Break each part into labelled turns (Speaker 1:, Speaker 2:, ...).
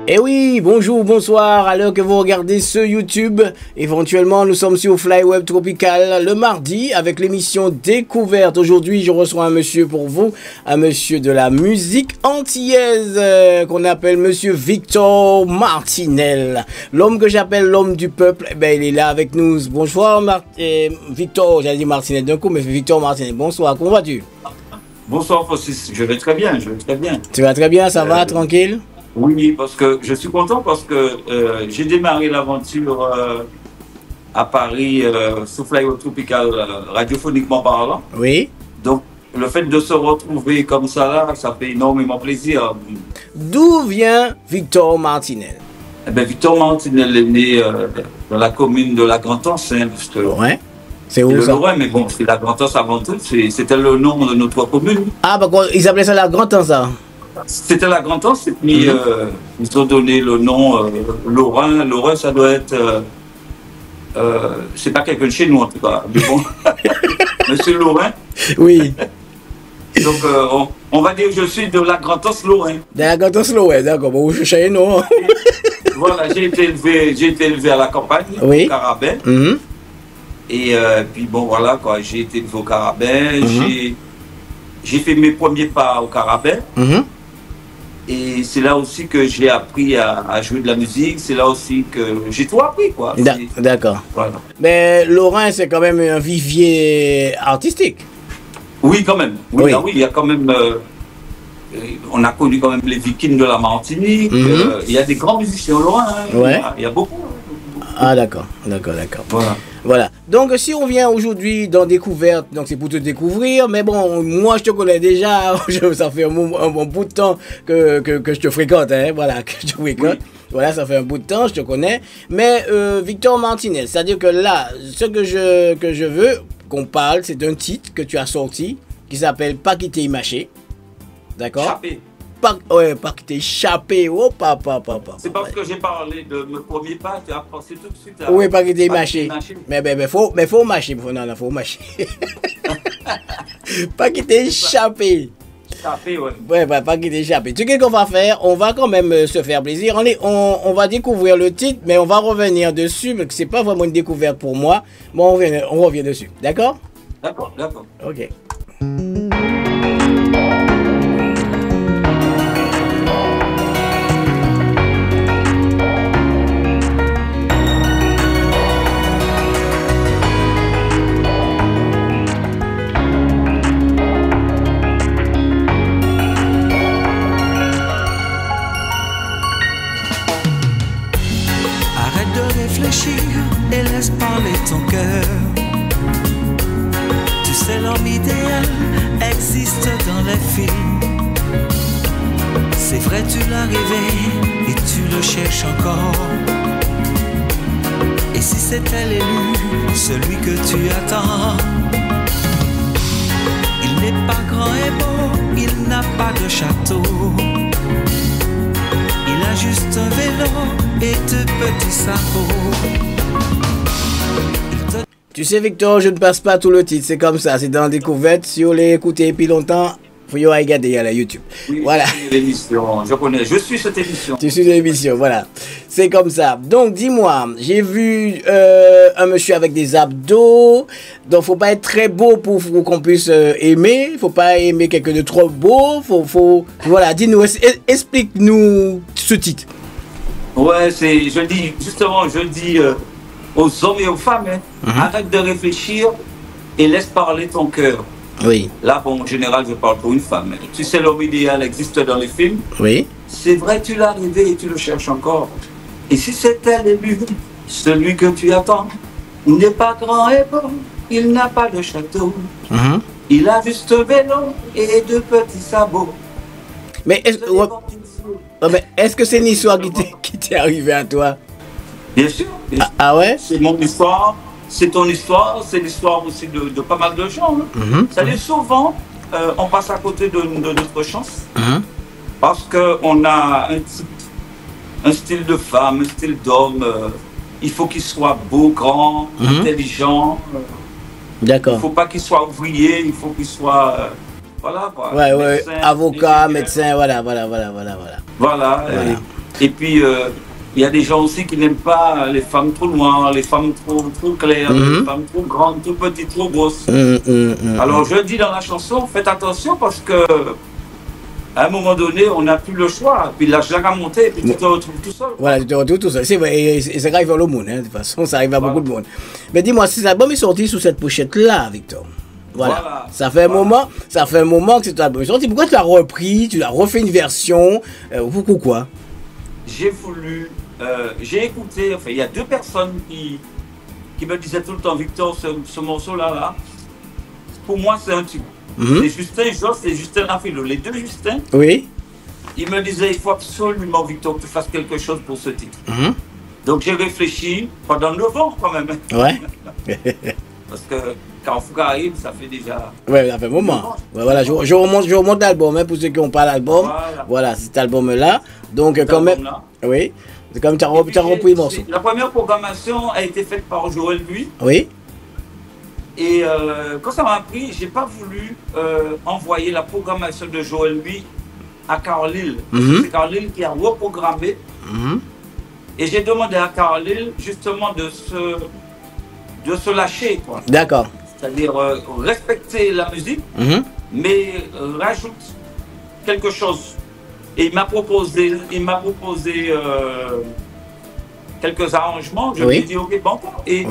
Speaker 1: Eh oui, bonjour, bonsoir, à l'heure que vous regardez ce YouTube. Éventuellement, nous sommes sur Flyweb Tropical le mardi avec l'émission Découverte. Aujourd'hui, je reçois un monsieur pour vous, un monsieur de la musique antillaise qu'on appelle monsieur Victor Martinel. L'homme que j'appelle l'homme du peuple, eh ben, il est là avec nous. Bonsoir Victor, j'allais dire Martinel d'un coup, mais Victor Martinel. Bonsoir, comment vas-tu?
Speaker 2: Bonsoir Francis, je vais très bien, je vais très bien.
Speaker 1: Tu vas très bien, ça va, tranquille?
Speaker 2: Oui, parce que je suis content parce que j'ai démarré l'aventure à Paris sous Flyweb Tropical, radiophoniquement parlant.
Speaker 1: Oui.
Speaker 2: Donc, le fait de se retrouver comme ça là, ça fait énormément plaisir.
Speaker 1: D'où vient Victor Martinel?
Speaker 2: Eh bien, Victor Martinel est né dans la commune de la Grand-Anse.
Speaker 1: Ouais. C'est où ça?
Speaker 2: Lorrain, mais bon, c'est la Grand-Anse avant tout, c'était le nom de notre commune.
Speaker 1: Ah, bah, ils appelaient ça la Grand-Anse, ça?
Speaker 2: C'était la Grand-Anse, et puis ils ont donné le nom Lorrain. Lorrain, ça doit être. C'est pas quelqu'un de chez nous en tout cas. Mais bon, Monsieur Lorrain.
Speaker 1: Oui.
Speaker 2: Donc, on va dire que je suis de la Grand-Anse Lorrain.
Speaker 1: De la Grand-Anse Lorrain, d'accord. Bon, je cherche non.
Speaker 2: Voilà, j'ai été élevé à la campagne,
Speaker 1: oui.
Speaker 2: Au Carabin. Et puis bon, voilà, quoi, j'ai été élevé au Carabin. J'ai fait mes premiers pas au Carabin. Et c'est là aussi que j'ai appris à jouer de la musique. C'est là aussi que j'ai tout appris, quoi.
Speaker 1: D'accord.
Speaker 2: Voilà.
Speaker 1: Mais Lorrain, c'est quand même un vivier artistique.
Speaker 2: Oui, quand même. Oui,
Speaker 1: oui.
Speaker 2: Ah, oui, il y a quand même. On a connu quand même les Vikings de la Martinique. Il y a des grands musiciens au Lorrain. Hein.
Speaker 1: Ouais.
Speaker 2: Il y a beaucoup.
Speaker 1: Ah, d'accord. Voilà. Donc, si on vient aujourd'hui dans Découverte, donc c'est pour te découvrir, mais bon, moi je te connais déjà, ça fait un bon bout de temps que je te fréquente, hein, voilà, que je te fréquente. Oui. Voilà, ça fait un bout de temps, je te connais. Mais Victor Martinel, c'est-à-dire que là, ce que je veux qu'on parle, c'est d'un titre que tu as sorti qui s'appelle Pas quitter Imaché. D'accord?
Speaker 2: Chappé.
Speaker 1: Pas quitter échappé. Oh, papa.
Speaker 2: C'est parce que j'ai parlé de mon premier pas, tu as pensé tout de suite à.
Speaker 1: Oui, pas quitter mâcher. Mais faut mâcher. Non, faut mâcher. Pas quitter échappé.
Speaker 2: Échappé, ouais.
Speaker 1: Ouais, pas quitter échappé. Tu sais ce qu'on va faire? On va quand même se faire plaisir. On va découvrir le titre, mais on va revenir dessus, parce que c'est pas vraiment une découverte pour moi. Bon, on revient dessus. D'accord?
Speaker 2: D'accord.
Speaker 1: Ok.
Speaker 3: Et laisse parler ton cœur. Tu sais, l'homme idéal existe dans les films. C'est vrai, tu l'as rêvé et tu le cherches encore. Et si c'était l'élu, celui que tu attends, il n'est pas grand et beau, il n'a pas de château. Il a juste un vélo et de petits sabots.
Speaker 1: Tu sais, Victor, je ne passe pas tout le titre, c'est comme ça, c'est dans Découverte. Si vous l'avez écouté depuis longtemps, il faut y regarder à la YouTube.
Speaker 2: Oui,
Speaker 1: voilà.
Speaker 2: L'émission, je suis cette émission.
Speaker 1: Tu suis l'émission, voilà. C'est comme ça. Donc, dis-moi, j'ai vu un monsieur avec des abdos. Donc, faut pas être très beau pour qu'on puisse aimer. Faut pas aimer quelqu'un de trop beau. Voilà, dis-nous, explique-nous ce titre.
Speaker 2: Ouais, je dis aux hommes et aux femmes, arrête de réfléchir et laisse parler ton cœur.
Speaker 1: Oui.
Speaker 2: Là, bon, en général, je parle pour une femme. Tu sais, l'homme idéal existe dans les films.
Speaker 1: Oui.
Speaker 2: C'est vrai, tu l'as rêvé et tu le cherches encore. Et si c'était l'élu, celui que tu attends, il n'est pas grand et beau, il n'a pas de château. Il a juste un vélo et de petits sabots.
Speaker 1: Mais est-ce que c'est une histoire qui t'est arrivée à toi?
Speaker 2: Bien sûr.
Speaker 1: Ah ouais?
Speaker 2: C'est mon histoire, c'est ton histoire, c'est l'histoire aussi de pas mal de gens. Ça dit souvent, on passe à côté de notre chance. Parce qu'on a un style de femme, un style d'homme. Il faut qu'il soit beau, grand, intelligent.
Speaker 1: D'accord.
Speaker 2: Il ne faut pas qu'il soit ouvrier, il faut qu'il soit Voilà quoi.
Speaker 1: Ouais, avocat, médecin, voilà.
Speaker 2: Voilà. Et puis, il y a des gens aussi qui n'aiment pas les femmes trop noires, les femmes trop claires, les femmes trop grandes, trop petites, trop grosses. Alors, je dis dans la chanson, faites attention parce que à un moment donné, on n'a plus le choix. Puis la a monté, et puis tu te retrouves tout seul.
Speaker 1: Voilà, tu te retrouves tout seul. C'est vrai, et ça arrive à le monde, hein, de toute façon, ça arrive à beaucoup de monde. Mais dis-moi, si l'album est sorti sous cette pochette-là, Victor. Voilà. Ça fait un moment que cet album est sorti. Pourquoi tu l'as repris, tu l'as refait une version, pourquoi?
Speaker 2: J'ai voulu, j'ai écouté, enfin, il y a deux personnes qui me disaient tout le temps, Victor, ce morceau-là, pour moi, c'est un tube. C'est Justin Josse et Justin Rafilo. Les deux Justin,
Speaker 1: oui.
Speaker 2: Ils me disaient, il faut absolument, Victor, que tu fasses quelque chose pour ce titre. Donc j'ai réfléchi pendant 9 ans quand même.
Speaker 1: Ouais.
Speaker 2: Parce que quand Foucaïm, ça fait déjà...
Speaker 1: Ouais, ça fait un moment. Ouais, voilà, je remonte l'album, hein, pour ceux qui n'ont pas l'album. Voilà, cet album-là. Donc quand même... Oui. C'est comme tu as repris le morceau.
Speaker 2: La première programmation a été faite par Joël Louis.
Speaker 1: Oui.
Speaker 2: Et quand ça m'a pris, j'ai pas voulu envoyer la programmation de Joël Louis à Carlyle. C'est Carlyle qui a reprogrammé. Et j'ai demandé à Carlyle justement de se lâcher, quoi.
Speaker 1: D'accord.
Speaker 2: C'est-à-dire respecter la musique, mais rajoute quelque chose. Et il m'a proposé quelques arrangements. Je lui ai dit ok, bon. Et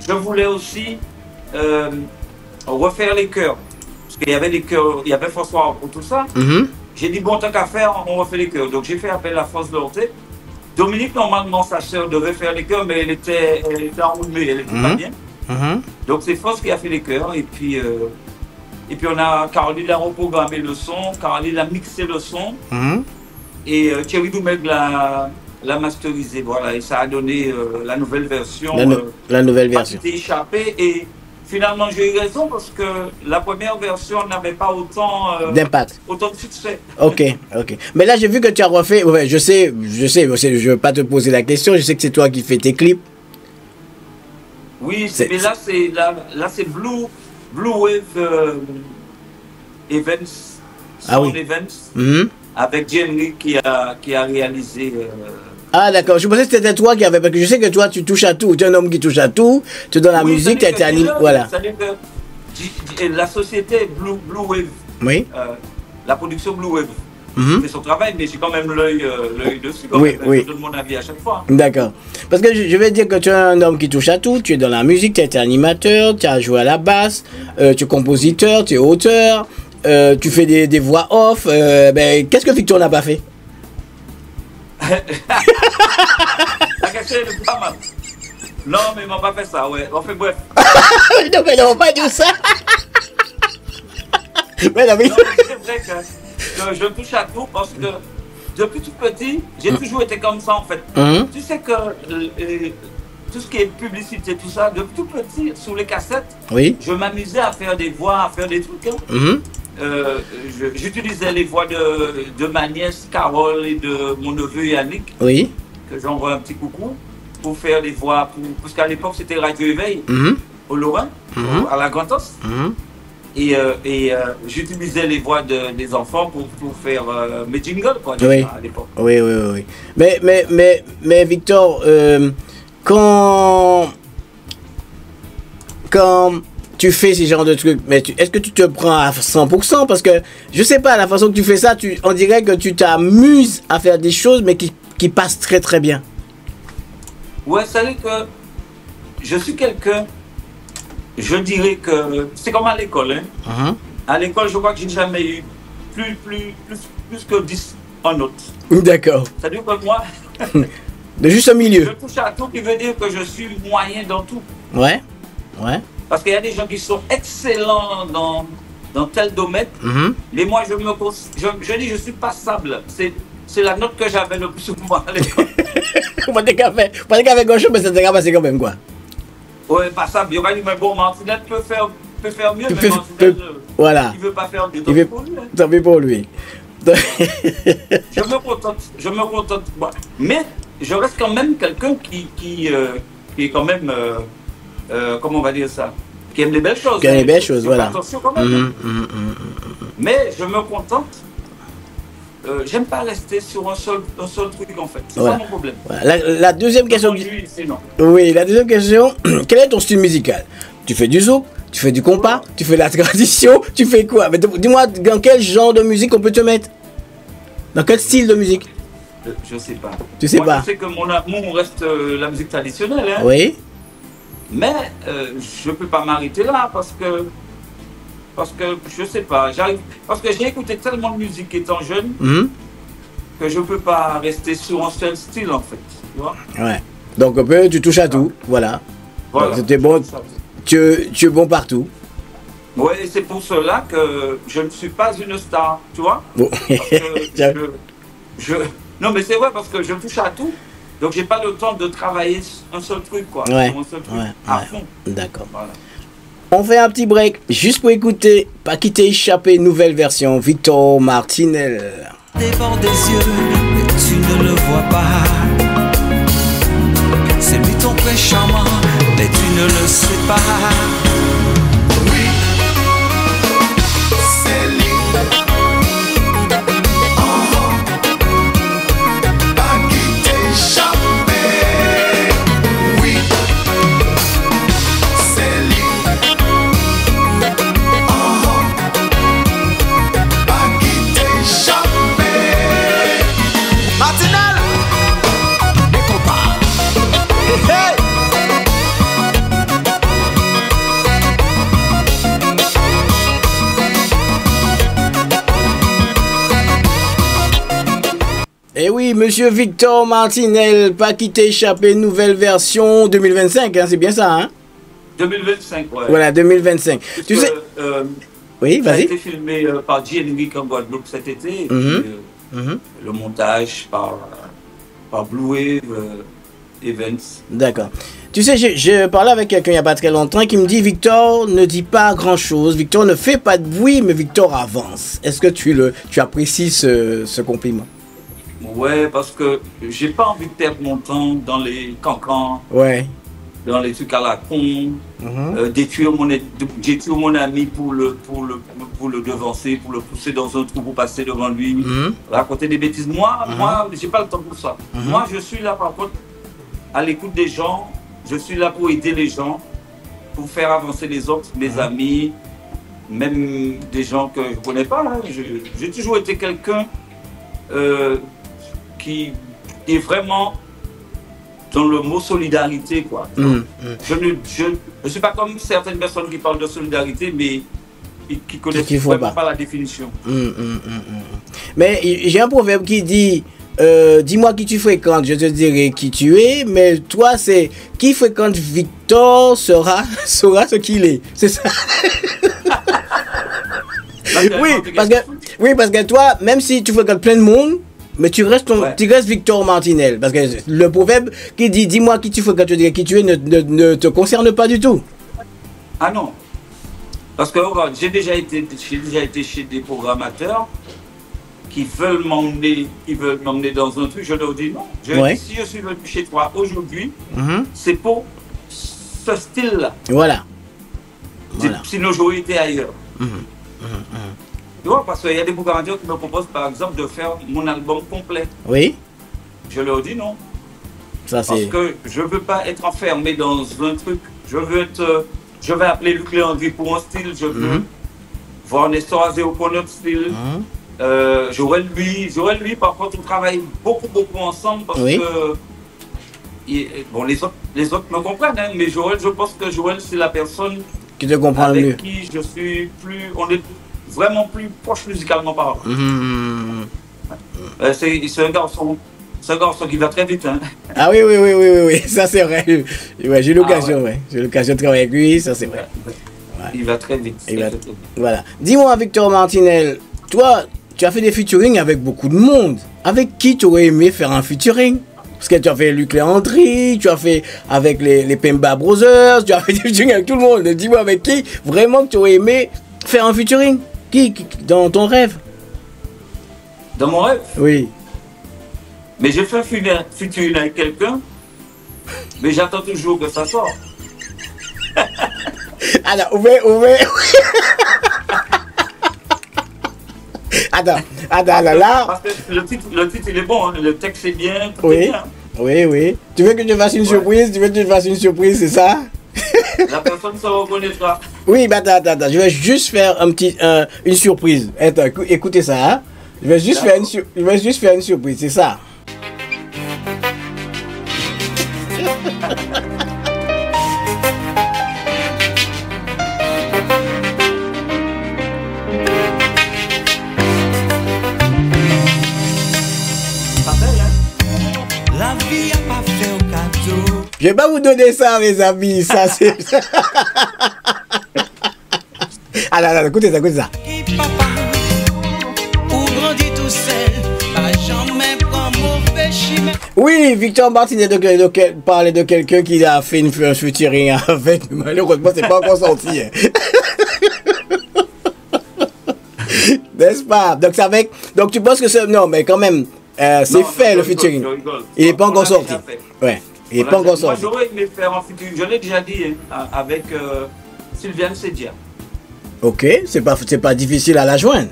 Speaker 2: je voulais aussi refaire les chœurs. Parce qu'il y avait les chœurs, il y avait François pour tout ça. J'ai dit bon, tant qu'à faire, on refait les chœurs. Donc j'ai fait appel à France Lorté. Dominique, normalement, sa sœur devait faire les chœurs, mais elle était enrhumée, elle n'était pas bien. Donc c'est France qui a fait les chœurs. Et puis Caroline a reprogrammé le son, Caroline a mixé le son. Et Thierry Doumègue l'a masterisé. Voilà, et ça a donné la nouvelle version.
Speaker 1: La nouvelle version.
Speaker 2: C'était échappé et finalement j'ai eu raison parce que la première version n'avait pas autant
Speaker 1: d'impact,
Speaker 2: autant de succès.
Speaker 1: Ok. Mais là j'ai vu que tu as refait. Ouais, je sais, je ne veux pas te poser la question. Je sais que c'est toi qui fais tes clips.
Speaker 2: Oui, mais là c'est Blue Wave Events.
Speaker 1: Ah oui.
Speaker 2: Events. Avec Jenny qui a réalisé.
Speaker 1: Ah d'accord, je pensais que c'était toi qui avais, parce que je sais que toi tu touches à tout, tu es un homme qui touche à tout, tu es dans la musique, tu as été animé, voilà.
Speaker 2: C'est-à-dire que la société Blue Wave, la production Blue Wave, fait son travail, mais j'ai quand même l'œil dessus, je donne mon avis à chaque fois.
Speaker 1: D'accord, parce que je vais dire que tu es un homme qui touche à tout, tu es dans la musique, tu as été animateur, tu as joué à la basse, tu es compositeur, tu es auteur, tu fais des voix off, qu'est-ce que Victor n'a pas fait?
Speaker 2: La question est pas mal. Non, mais ils m'ont pas fait ça, ouais. Enfin bref.
Speaker 1: Non, mais non, pas dire ça.
Speaker 2: Mais non, mais c'est vrai que je touche à tout parce que depuis tout petit, j'ai toujours été comme ça en fait. Tu sais que tout ce qui est publicité, tout ça, depuis tout petit, sur les cassettes, je m'amusais à faire des voix, à faire des trucs. J'utilisais les voix de ma nièce Carole et de mon neveu Yannick, que j'envoie un petit coucou, pour faire des voix, parce qu'à l'époque c'était Radio Éveil, au Lorrain, à la Grantos. Et j'utilisais les voix des enfants pour faire mes jingles, quoi, à l'époque. Oui.
Speaker 1: Mais Victor, quand tu fais ce genre de trucs, mais est-ce que tu te prends à 100%? Parce que, je sais pas, la façon que tu fais ça, on dirait que tu t'amuses à faire des choses, mais qui passent très très bien.
Speaker 2: Ouais, c'est vrai que je suis quelqu'un, je dirais que c'est comme à l'école. À l'école, je crois que j'ai jamais eu plus que 10 en notes.
Speaker 1: D'accord.
Speaker 2: C'est-à-dire que moi,
Speaker 1: de juste au milieu.
Speaker 2: Je touche à tout, qui veut dire que je suis moyen dans tout.
Speaker 1: Ouais.
Speaker 2: Parce qu'il y a des gens qui sont excellents dans tel domaine, mais moi je dis je suis passable. C'est la note que j'avais le plus souvent à l'école.
Speaker 1: Pas qu'avec gauche, mais ça s'est passé quand même, quoi.
Speaker 2: Oui, passable. Il y aura dit, mais bon, Martinette peut faire mieux, mais Martinette,
Speaker 1: voilà.
Speaker 2: Il ne veut pas faire mieux.
Speaker 1: Tant pis pour lui.
Speaker 2: Je me contente. Mais je reste quand même quelqu'un qui est quand même, comment on va dire ça, qui aime les belles choses.
Speaker 1: Qui aime les belles choses, voilà.
Speaker 2: Attention quand même. Mais je me contente j'aime pas rester sur un seul truc en fait. C'est
Speaker 1: Voilà.
Speaker 2: ça mon problème.
Speaker 1: Voilà. La deuxième question.
Speaker 2: Sinon.
Speaker 1: Oui, la deuxième question. Quel est ton style musical? Tu fais du zouk, tu fais du compas, tu fais de la tradition, tu fais quoi? Mais dis-moi, dans quel genre de musique on peut te mettre? Dans quel style de musique?
Speaker 2: Je sais pas.
Speaker 1: Tu sais pas?
Speaker 2: Je sais que mon amour reste la musique traditionnelle. Hein.
Speaker 1: Oui.
Speaker 2: Mais je peux pas m'arrêter là parce que je sais pas. Parce que j'ai écouté tellement de musique étant jeune que je peux pas rester sur un seul style en fait. Tu vois?
Speaker 1: Ouais. Donc tu touches à tout. Voilà.
Speaker 2: Voilà.
Speaker 1: C'était bon. Tu es bon partout.
Speaker 2: Oui, c'est pour cela que je ne suis pas une star, tu vois.
Speaker 1: Bon.
Speaker 2: Parce que non, mais c'est vrai parce que je touche à tout. Donc, j'ai pas le temps de travailler un seul truc, quoi.
Speaker 1: Ouais.
Speaker 2: Un seul truc à fond.
Speaker 1: D'accord.
Speaker 2: Voilà.
Speaker 1: On fait un petit break juste pour écouter Pas quitter échappé, nouvelle version Victor Martinel.
Speaker 3: Débord des yeux, mais tu ne le vois pas. C'est lui ton prince charmant, mais tu ne le sais pas.
Speaker 4: Oui, c'est lui. Pas quitter échappé. Oui, c'est lui. Pas quitter échappé. Martinel, et compas. Hey, hey.
Speaker 1: Et oui, monsieur Victor Martinel, Pas quitter échappé, nouvelle version 2025, hein, c'est bien ça, hein?
Speaker 2: 2025, ouais.
Speaker 1: Voilà, 2025.
Speaker 2: Parce
Speaker 1: Tu
Speaker 2: que,
Speaker 1: sais. Oui,
Speaker 2: ça a
Speaker 1: vas-y.
Speaker 2: été filmé par Henrik en Guadeloupe cet été. Et puis, le montage par Blue Wave Events.
Speaker 1: D'accord. Tu sais, je parlais avec quelqu'un il n'y a pas très longtemps qui me dit Victor ne dit pas grand chose, Victor ne fait pas de bruit, mais Victor avance. Est-ce que tu apprécies ce compliment?
Speaker 2: Ouais, parce que j'ai pas envie de perdre mon temps dans les cancans,
Speaker 1: Ouais.
Speaker 2: dans les trucs à la con, détruire mon ami pour le devancer, pour le pousser dans un trou pour passer devant lui, raconter des bêtises. Moi, j'ai pas le temps pour ça. Moi, je suis là par contre à l'écoute des gens, je suis là pour aider les gens, pour faire avancer les autres, mes amis, même des gens que je connais pas. Hein. J'ai toujours été quelqu'un qui est vraiment dans le mot solidarité, quoi. Je ne suis pas comme certaines personnes qui parlent de solidarité, mais qui connaissent vraiment pas la définition.
Speaker 1: Mais j'ai un proverbe qui dit dis-moi qui tu fréquentes, je te dirai qui tu es, mais toi c'est qui fréquente Victor saura ce qu'il est. C'est ça. Oui, parce que toi, même si tu fréquentes plein de monde, mais tu restes Victor Martinel. Parce que le proverbe qui dit dis-moi qui tu fréquentes, je te dirai qui tu es ne te concerne pas du tout.
Speaker 2: Ah non. Parce que regarde, j'ai déjà été chez des programmateurs qui veulent m'emmener dans un truc. Je leur dis non. Je dis, si je suis venu chez toi aujourd'hui, c'est pour ce style-là.
Speaker 1: Voilà.
Speaker 2: Sinon, j'aurais été ailleurs. Tu vois, parce qu'il y a des programmateurs qui me proposent par exemple de faire mon album complet.
Speaker 1: Oui.
Speaker 2: Je leur dis non.
Speaker 1: Ça,
Speaker 2: parce que je ne veux pas être enfermé dans un truc. Je vais appeler Luc Léandri pour un style. Je veux voir Nestor Azéo pour notre style. Joël lui, par contre, on travaille beaucoup ensemble parce que bon, les autres me comprennent, hein, mais Joël, je pense que Joël, c'est la personne
Speaker 1: qui te comprend
Speaker 2: avec
Speaker 1: mieux.
Speaker 2: Qui je suis on est vraiment plus proche musicalement par rapport. C'est un garçon qui va très vite. Hein.
Speaker 1: Ah oui, ça c'est vrai. Ouais, j'ai l'occasion, j'ai l'occasion de travailler avec lui, ça c'est vrai.
Speaker 2: Il va très vite.
Speaker 1: Voilà. Dis-moi, Victor Martinel, toi, tu as fait des featuring avec beaucoup de monde. Avec qui tu aurais aimé faire un featuring? Parce que tu as fait Luc Léandri, tu as fait avec les Pemba Brothers, tu as fait des featuring avec tout le monde. Dis-moi avec qui vraiment tu aurais aimé faire un featuring? Qui dans ton rêve?
Speaker 2: Dans mon rêve?
Speaker 1: Oui.
Speaker 2: Mais j'ai fait un featuring avec quelqu'un, mais j'attends toujours que ça sorte.
Speaker 1: Alors, Attends, là.
Speaker 2: Parce que le titre, il est bon, hein, le texte est bien, tout est
Speaker 1: Oui,
Speaker 2: bien.
Speaker 1: oui. Tu veux que je fasse une surprise? C'est ça?
Speaker 2: La personne se reconnaîtra.
Speaker 1: Oui, mais attends. Je vais juste faire une surprise. Attends, écoutez ça. Hein? Je vais juste faire une surprise, c'est ça.
Speaker 3: La vie a pas fait au cadeau.
Speaker 1: Je vais pas vous donner ça, mes amis. Ça, c'est. Alors, écoutez ça.
Speaker 3: Qui papa, ou grandit tout seul, pas jamais prend mauvais chemin.
Speaker 1: Oui, Victor Martinez parlait de quelqu'un qui a fait un featuring avec. Malheureusement, c'est pas encore sorti. Hein. N'est-ce pas? Donc, tu penses que c'est. Non, mais quand même, c'est fait le featuring. Il n'est pas encore sorti. Ouais. Il n'est pas encore sorti.
Speaker 2: Moi, j'aurais aimé faire un featuring, je l'ai déjà dit, hein, avec Sylviane Sedia.
Speaker 1: Ok, c'est pas difficile à la joindre.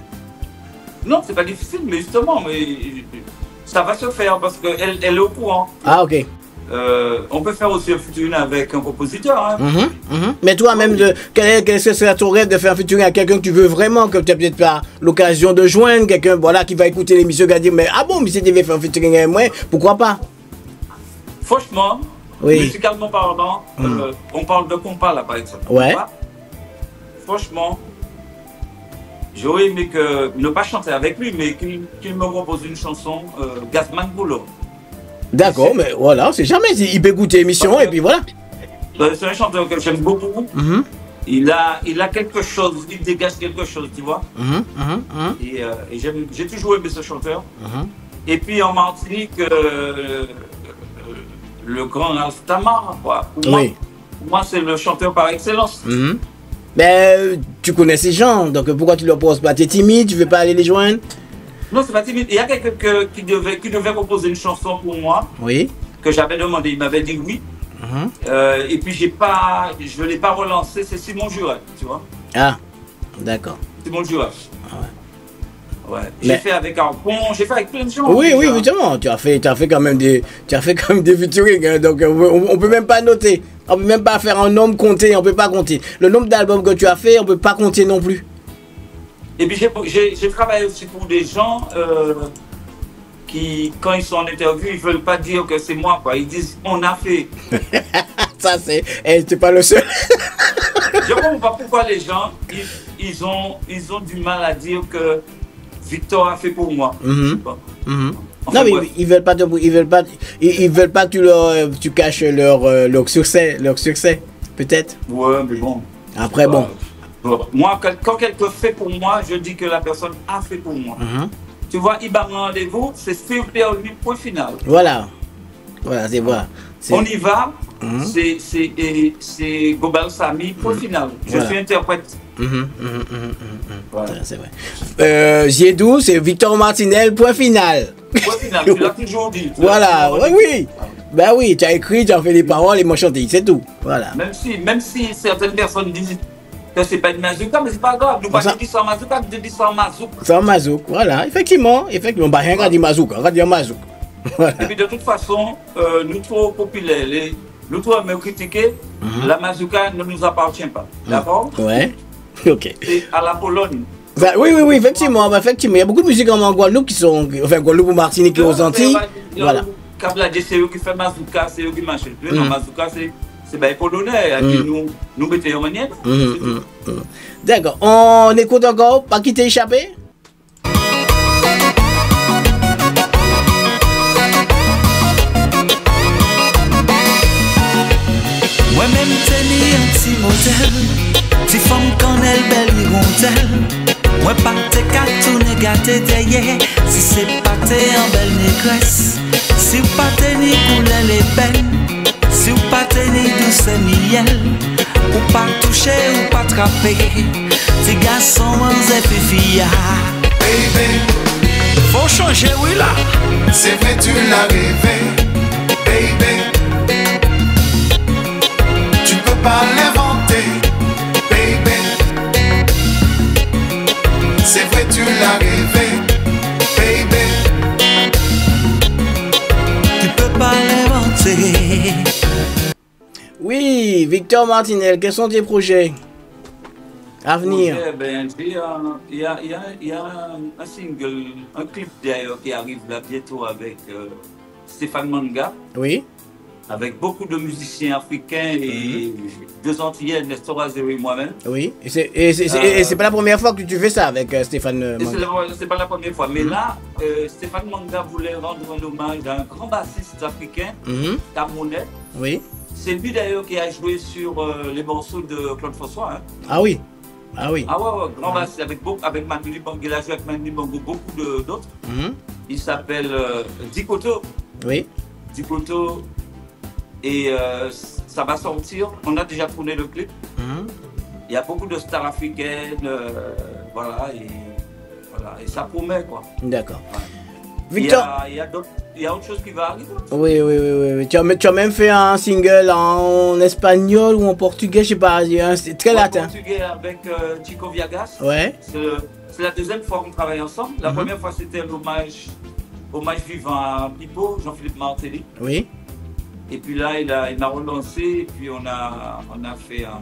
Speaker 2: Non, c'est pas difficile, mais justement, ça va se faire parce qu'elle est au courant.
Speaker 1: Ah, ok.
Speaker 2: On peut faire aussi un featuring avec un compositeur. Hein.
Speaker 1: Mais toi, même, quel est ce serait ton rêve de faire un featuring à quelqu'un que tu veux vraiment, que tu n'as peut-être pas l'occasion de joindre, quelqu'un voilà, qui va écouter l'émission, qui va dire, mais ah bon, mais si tu veux faire un featuring avec moi, pourquoi pas?
Speaker 2: Franchement,
Speaker 1: oui.
Speaker 2: Musicalement parlant, on parle de compas là par exemple.
Speaker 1: Ouais.
Speaker 2: Compas, franchement, j'aurais aimé ne pas chanter avec lui, mais qu'il me propose une chanson, Gazman Boulot.
Speaker 1: D'accord, mais voilà, c'est jamais. Il peut écouter l'émission et puis voilà.
Speaker 2: C'est un chanteur que j'aime beaucoup. Il a quelque chose, il dégage quelque chose, tu vois. Et j'ai toujours aimé ce chanteur. Et puis en Martinique, le grand Ralph Tamar, quoi. Pour moi, c'est le chanteur par excellence.
Speaker 1: Mais tu connais ces gens, donc pourquoi tu leur poses pas? Tu es timide, tu veux pas aller les joindre?
Speaker 2: Non, c'est pas timide. Il y a quelqu'un qui devait composer une chanson pour moi.
Speaker 1: Oui.
Speaker 2: Que j'avais demandé. Il m'avait dit oui. Et puis je ne l'ai pas relancé. C'est Simon Jurat, tu vois.
Speaker 1: Ah, d'accord.
Speaker 2: Simon Jurat. Ouais.
Speaker 1: Mais...
Speaker 2: J'ai fait avec Arpon, j'ai fait avec plein de gens.
Speaker 1: Oui, évidemment. Tu as fait quand même des featuring. Hein, donc on peut même pas noter. On peut même pas faire un nombre compté. On peut pas compter. Le nombre d'albums que tu as fait, on peut pas compter non plus. Et
Speaker 2: puis j'ai travaillé aussi pour des gens qui, quand ils sont en interview, ils veulent pas dire que c'est moi, quoi. Ils disent on a fait.
Speaker 1: Ça c'est. T'es pas le seul.
Speaker 2: Je comprends pas pourquoi les gens ils ont du mal à dire que Victor a fait pour moi.
Speaker 1: Enfin, non, mais ils veulent pas que tu caches leur succès, peut-être.
Speaker 2: Ouais, mais bon.
Speaker 1: Après, bon.
Speaker 2: Moi, quand quelqu'un fait pour moi, je dis que la personne a fait pour moi. Tu vois, Iba rendez-vous, c'est Steve Perlu, point final.
Speaker 1: Voilà, c'est voilà.
Speaker 2: On y va, c'est Gobal Sami, point final. Je suis interprète.
Speaker 1: Voilà. C'est vrai. Ziedou, c'est Victor Martinez, point final.
Speaker 2: Point final, tu l'as toujours dit.
Speaker 1: Voilà, oui. Ben oui, tu as écrit, tu as fait les paroles et moi chanté, c'est tout. Voilà.
Speaker 2: Même si certaines personnes disent que c'est pas une mazouka, mais c'est pas grave. Nous pas dit sans mazouka, nous dit sans mazouk. Sans
Speaker 1: mazouk, voilà, effectivement. Bah, rien qu'à dire mazouk, on va dire mazouk.
Speaker 2: Voilà. Et puis de toute façon, nous trop populaires, nous trop me critiquer, la mazouka ne nous appartient pas. D'accord?
Speaker 1: Ouais. Ok.
Speaker 2: C'est à la Pologne.
Speaker 1: Oui, effectivement. Il y a beaucoup de musiques en Guadeloupe qui sont. Enfin, Guadeloupe ou Martinique et aux Antilles. Voilà.
Speaker 2: Kabladje, c'est eux qui font mazouka, c'est eux qui marchent. Non, mazouka, c'est les Polonais à qui nous mettons en manière.
Speaker 1: D'accord. On écoute encore, pas quitter échappé.
Speaker 3: Moi-même, tenir un petit modèle. Si femme qu'on elle belle hirondelle. Moi pas te tourner gâté derrière. Si c'est pas te en belle négresse. Si ou pas te ni couleur les peines. Si ou pas te ni douce miel. Ou pas toucher ou pas trapper. Tes garçons en zépifia.
Speaker 4: Baby,
Speaker 3: faut changer oui là.
Speaker 4: C'est vrai tu l'as rêvé. Baby, tu peux pas l'inventer. C'est vrai tu l'as rêvé.
Speaker 1: Victor Martinel, quels sont tes projets à venir?
Speaker 2: Ben, il y a un single, un clip d'ailleurs qui arrive là bientôt avec Stéphane Manga.
Speaker 1: Oui.
Speaker 2: Avec beaucoup de musiciens africains et deux Antillais, Nestor Azeri et moi-même.
Speaker 1: Oui, et c'est pas la première fois que tu fais ça avec Stéphane Manga.
Speaker 2: C'est pas la première fois, mais là, Stéphane Manga voulait rendre un hommage à un grand bassiste africain, camerounais.
Speaker 1: Oui.
Speaker 2: C'est lui d'ailleurs qui a joué sur les morceaux de Claude François. Hein.
Speaker 1: Ah oui. Ah oui.
Speaker 2: Ah ouais, grand bassiste avec Manu Libango, il a joué avec Manu Libango, beaucoup d'autres. Il s'appelle Dikoto.
Speaker 1: Oui.
Speaker 2: Dikoto. Et ça va sortir, on a déjà tourné le clip. Il y a beaucoup de stars africaines, voilà, et ça promet quoi.
Speaker 1: D'accord.
Speaker 2: Ouais.
Speaker 1: Victor,
Speaker 2: il y a autre chose qui va arriver.
Speaker 1: Oui. Tu as même fait un single en espagnol ou en portugais, je sais pas, c'est très latin.
Speaker 2: En portugais avec Chico Viagas.
Speaker 1: Ouais.
Speaker 2: C'est la deuxième fois qu'on travaille ensemble. La première fois c'était un hommage vivant à Pipo, Jean-Philippe Martelly.
Speaker 1: Oui.
Speaker 2: Et puis là, il m'a relancé et puis on a fait un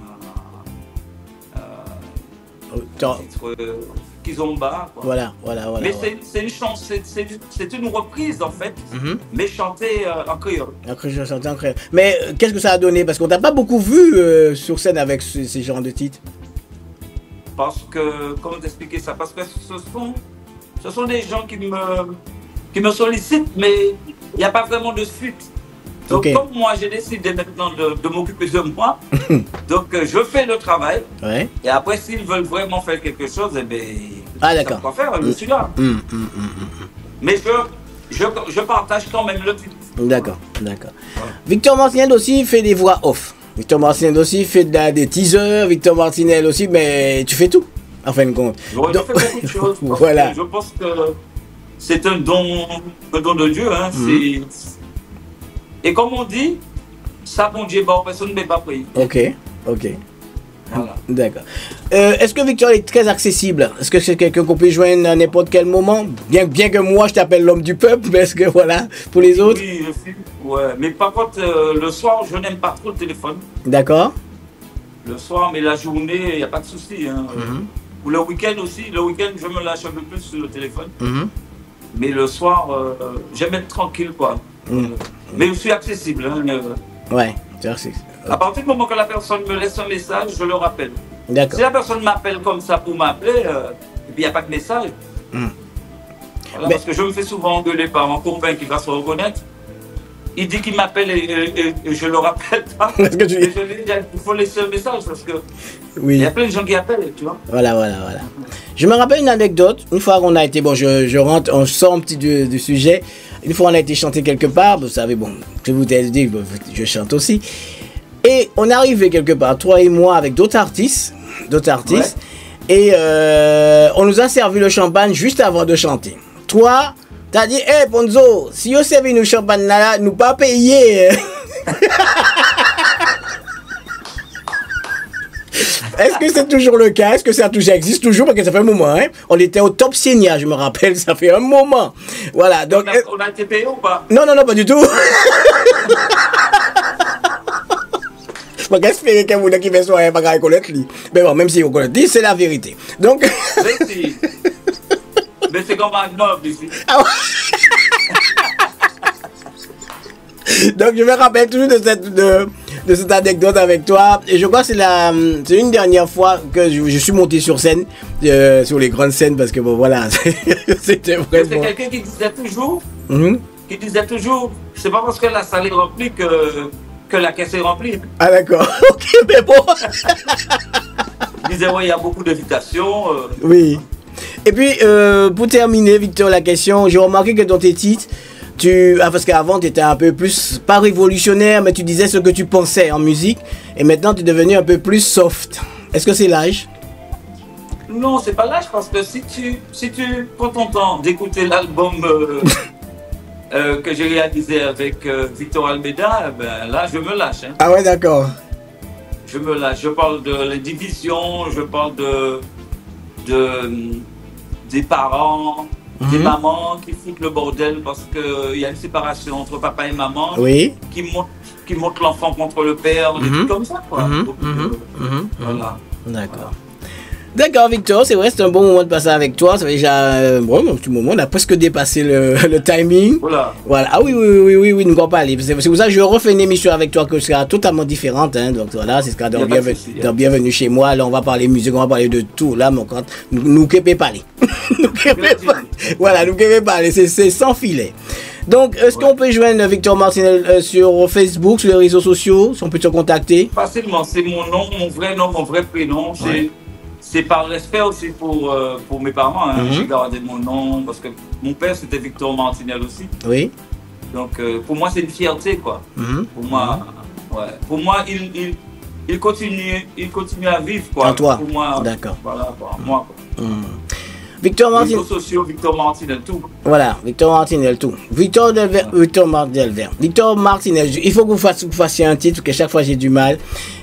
Speaker 2: titre Kizomba. Quoi.
Speaker 1: Voilà.
Speaker 2: Mais c'est une chanson, c'est une reprise en fait, mais chantée en créole.
Speaker 1: Chanter en créole. Mais qu'est-ce que ça a donné? Parce qu'on t'a pas beaucoup vu sur scène avec ces genres de titres.
Speaker 2: Parce que, comment t'expliquer ça? Parce que ce sont des gens qui me sollicitent, mais il n'y a pas vraiment de suite. Donc comme moi j'ai décidé maintenant de m'occuper de moi, donc je fais le travail. Ouais. Et après s'ils veulent vraiment faire quelque chose, eh bien,
Speaker 1: d'accord.
Speaker 2: Quoi faire, je suis là. Mais je partage quand même le titre.
Speaker 1: D'accord. Ouais. Victor Martinel aussi fait des voix off. Victor Martinel aussi fait des teasers. Victor Martinel aussi, mais tu fais tout en fin de compte.
Speaker 2: Je fais beaucoup de choses.
Speaker 1: Voilà.
Speaker 2: Je pense que c'est un don de Dieu. Hein. Et comme on dit, ça bon Dieu, personne ne peut pas prier.
Speaker 1: Ok.
Speaker 2: Voilà.
Speaker 1: D'accord. Est-ce que Victor est très accessible? Est-ce que c'est quelqu'un qu'on peut joindre à n'importe quel moment? Bien que moi je t'appelle l'homme du peuple, parce que voilà, pour les autres.
Speaker 2: Oui, ouais. Mais par contre, le soir, je n'aime pas trop le téléphone.
Speaker 1: D'accord.
Speaker 2: Le soir, mais la journée, il n'y a pas de souci. Hein. Ou le week-end aussi. Le week-end, je me lâche un peu plus sur le téléphone. Mais le soir, j'aime être tranquille, quoi. Mais je suis accessible. Hein.
Speaker 1: Ouais, c'est accessible.
Speaker 2: À partir du moment que la personne me laisse un message, je le rappelle.
Speaker 1: D'accord.
Speaker 2: Si la personne m'appelle comme ça pour m'appeler, et puis il n'y a pas de message. Voilà, parce que je me fais souvent engueuler par un copain qui va se reconnaître. Il dit qu'il m'appelle et je ne le rappelle pas. Il faut laisser un message parce que il y a plein de gens qui appellent, tu vois.
Speaker 1: Voilà. Je me rappelle une anecdote. Une fois qu'on a été, je rentre, on sort un petit du sujet. Une fois on a été chanter quelque part, vous savez, je vous ai dit, je chante aussi. Et on est arrivé quelque part, toi et moi, avec d'autres artistes. Ouais. Et on nous a servi le champagne juste avant de chanter. Toi, t'as dit, hey Ponzo, si vous servez nous champagne là, nous pas payer. Est-ce que c'est toujours le cas? Est-ce que ça existe toujours? Parce que ça fait un moment, hein? On était au Top Senia, je me rappelle, ça fait un moment. Voilà. Donc,
Speaker 2: on a été payé ou pas?
Speaker 1: Non, pas du tout. Je peux espérer qu'il y a quelqu'un qui fait soirée pas qu'à connaître lui. Mais bon, même si on connaît, c'est la vérité. Donc.
Speaker 2: Mais c'est comme un noble ici.
Speaker 1: Ah ouais. Donc je me rappelle toujours de cette anecdote avec toi. Et je crois que c'est une dernière fois que je suis monté sur scène, sur les grandes scènes, parce que voilà, c'était vraiment.
Speaker 2: C'est quelqu'un qui disait toujours, c'est pas parce que la salle est remplie que la caisse est remplie.
Speaker 1: Ah d'accord, ok, mais bon.
Speaker 2: Il disait, ouais, il y a beaucoup d'invitations.
Speaker 1: Oui. Et puis, pour terminer, Victor, la question, j'ai remarqué que dans tes titres, parce qu'avant, tu étais un peu plus, pas révolutionnaire, mais tu disais ce que tu pensais en musique, et maintenant, tu es devenu un peu plus soft. Est-ce que c'est l'âge?
Speaker 2: Non, c'est pas l'âge, parce que si tu prends ton temps d'écouter l'album que j'ai réalisé avec Victor Almeida, ben là, je me lâche. Hein.
Speaker 1: Ah ouais, d'accord.
Speaker 2: Je me lâche. Je parle de la division, je parle des parents, des mamans qui foutent le bordel parce qu'il y a une séparation entre papa et maman,
Speaker 1: Oui.
Speaker 2: qui montent l'enfant contre le père, des trucs comme ça, quoi. Donc, voilà.
Speaker 1: D'accord. D'accord, Victor, c'est vrai, c'est un bon moment de passer avec toi. Ça fait déjà bon, un petit moment, on a presque dépassé le timing.
Speaker 2: Voilà.
Speaker 1: Voilà. Ah oui, nous allons parler. C'est pour ça que je refais une émission avec toi qui sera totalement différente. Hein. Donc voilà, c'est ce qu'on dans Bienvenue chez moi. Là, on va parler musique, on va parler de tout. Là, mon quand nous ne parler. Voilà, nous ne parler. C'est sans filet. Donc, est-ce qu'on peut joindre Victor Martinel sur Facebook, sur les réseaux sociaux? Si on peut te contacter?
Speaker 2: Facilement, c'est mon nom, mon vrai prénom. C'est par respect aussi pour mes parents. Hein. J'ai gardé mon nom parce que mon père c'était Victor Martinel aussi.
Speaker 1: Oui.
Speaker 2: Donc pour moi c'est une fierté quoi. Pour moi il continue à vivre quoi.
Speaker 1: En toi.
Speaker 2: Pour moi.
Speaker 1: D'accord.
Speaker 2: Voilà pour moi. Quoi.
Speaker 1: Victor Martinel.
Speaker 2: Réseaux sociaux, Victor Martinel, tout.
Speaker 1: Voilà, Victor Martinel, tout. Victor Martinel. Victor Martinel, il faut que vous fassiez un titre, que chaque fois j'ai du mal.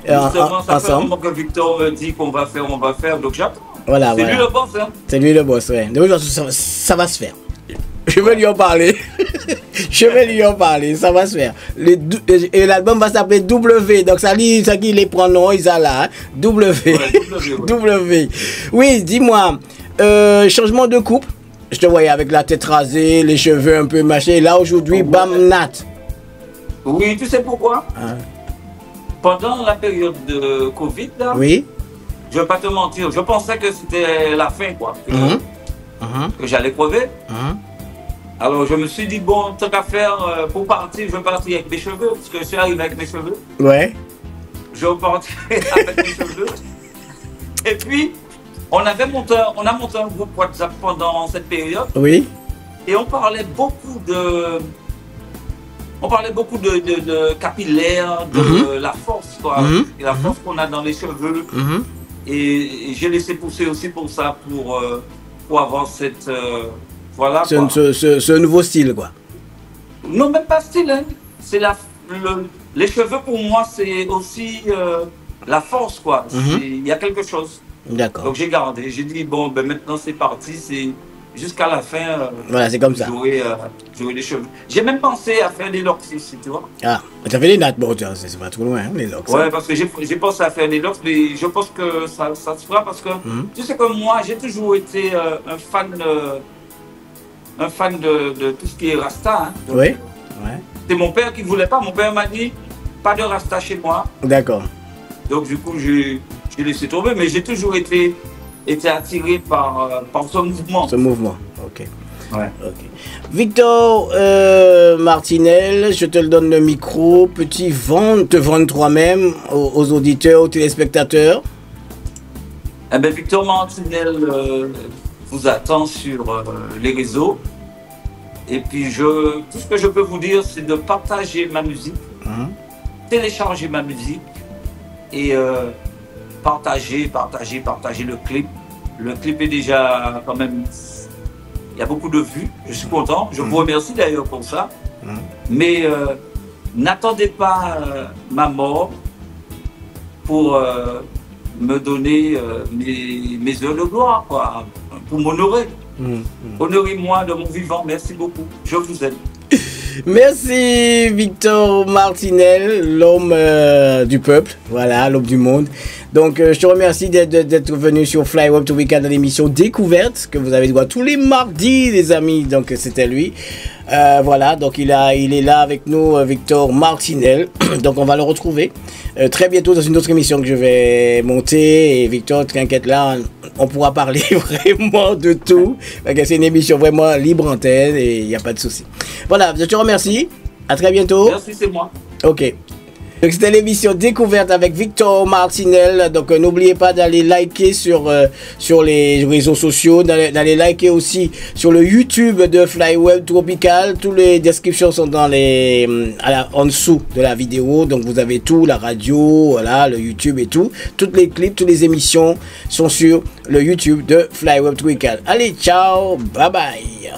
Speaker 2: Justement, ça fait un moment que Victor me dit qu'on va faire, donc j'attends.
Speaker 1: Voilà,
Speaker 2: c'est lui le boss, hein.
Speaker 1: C'est lui le boss, ouais. Donc, ça va se faire. Je vais lui en parler. Ça va se faire. Et l'album va s'appeler W. Donc ça dit les pronoms, ils sont là. Hein. W. W. Oui, dis-moi. Changement de coupe. Je te voyais avec la tête rasée, les cheveux un peu mâchés. Là aujourd'hui, bam, nat.
Speaker 2: Oui, tu sais pourquoi? Pendant la période de Covid, là,
Speaker 1: oui.
Speaker 2: Je vais pas te mentir, je pensais que c'était la fin, quoi. Que j'allais crever. Alors je me suis dit, bon, tant qu'à faire, pour partir, je vais partir avec mes cheveux, parce que je suis arrivé avec mes cheveux.
Speaker 1: Ouais.
Speaker 2: Je vais partir avec mes cheveux. Et puis, on a monté un groupe WhatsApp pendant cette période.
Speaker 1: Oui.
Speaker 2: Et on parlait beaucoup de capillaires, de la force, quoi. Et la force qu'on a dans les cheveux. Et j'ai laissé pousser aussi pour ça, pour avoir cette... voilà.
Speaker 1: Ce nouveau style, quoi.
Speaker 2: Non, même pas style, hein. C'est les cheveux, pour moi, c'est aussi la force, quoi. Il y a quelque chose.
Speaker 1: D'accord.
Speaker 2: Donc j'ai gardé, j'ai dit bon ben maintenant c'est parti, c'est jusqu'à la fin.
Speaker 1: Voilà, c'est comme ça.
Speaker 2: Jouer les cheveux. J'ai même pensé à faire des locks ici, tu vois.
Speaker 1: Ah, tu as fait les nattes, bon, c'est pas trop loin, hein, les locks.
Speaker 2: Ouais, parce que j'ai pensé à faire des locks, mais je pense que ça se fera parce que tu sais que moi j'ai toujours été un fan de tout ce qui est Rasta. Hein. Donc,
Speaker 1: oui.
Speaker 2: C'est mon père qui ne voulait pas. Mon père m'a dit pas de Rasta chez moi.
Speaker 1: D'accord.
Speaker 2: Donc du coup j'ai laissé tomber, mais j'ai toujours été attiré par ce mouvement.
Speaker 1: Ce mouvement, ok.
Speaker 2: Ouais.
Speaker 1: Okay. Victor Martinel, je te donne le micro. Peux-tu te vendre toi-même aux auditeurs, aux téléspectateurs?
Speaker 2: Eh bien, Victor Martinel vous attend sur les réseaux. Et puis tout ce que je peux vous dire, c'est de partager ma musique, télécharger ma musique et partager le clip. Le clip est déjà quand même... Il y a beaucoup de vues, je suis content. Je vous remercie d'ailleurs pour ça. Mais n'attendez pas ma mort pour me donner mes heures de gloire, quoi, pour m'honorer. Honorez-moi de mon vivant, merci beaucoup. Je vous aime.
Speaker 1: Merci Victor Martinel, l'homme du peuple, voilà, l'homme du monde. Donc je te remercie d'être venu sur Fly Web to Weekend dans l'émission Découverte que vous avez droit tous les mardis, les amis. Donc c'était lui. Voilà, donc il est là avec nous, Victor Martinel. Donc on va le retrouver très bientôt dans une autre émission que je vais monter. Et Victor, t'inquiète là, on pourra parler vraiment de tout. Parce que c'est une émission vraiment libre antenne et il n'y a pas de souci. Voilà, je te remercie. À très bientôt.
Speaker 2: Merci, c'est moi.
Speaker 1: Ok. Donc c'était l'émission Découverte avec Victor Martinel. Donc n'oubliez pas d'aller liker sur les réseaux sociaux, d'aller liker aussi sur le YouTube de Fly Web Tropical. Toutes les descriptions sont en dessous de la vidéo. Donc vous avez tout, la radio, voilà, le YouTube et tout. Toutes les clips, toutes les émissions sont sur le YouTube de Fly Web Tropical. Allez, ciao, bye bye.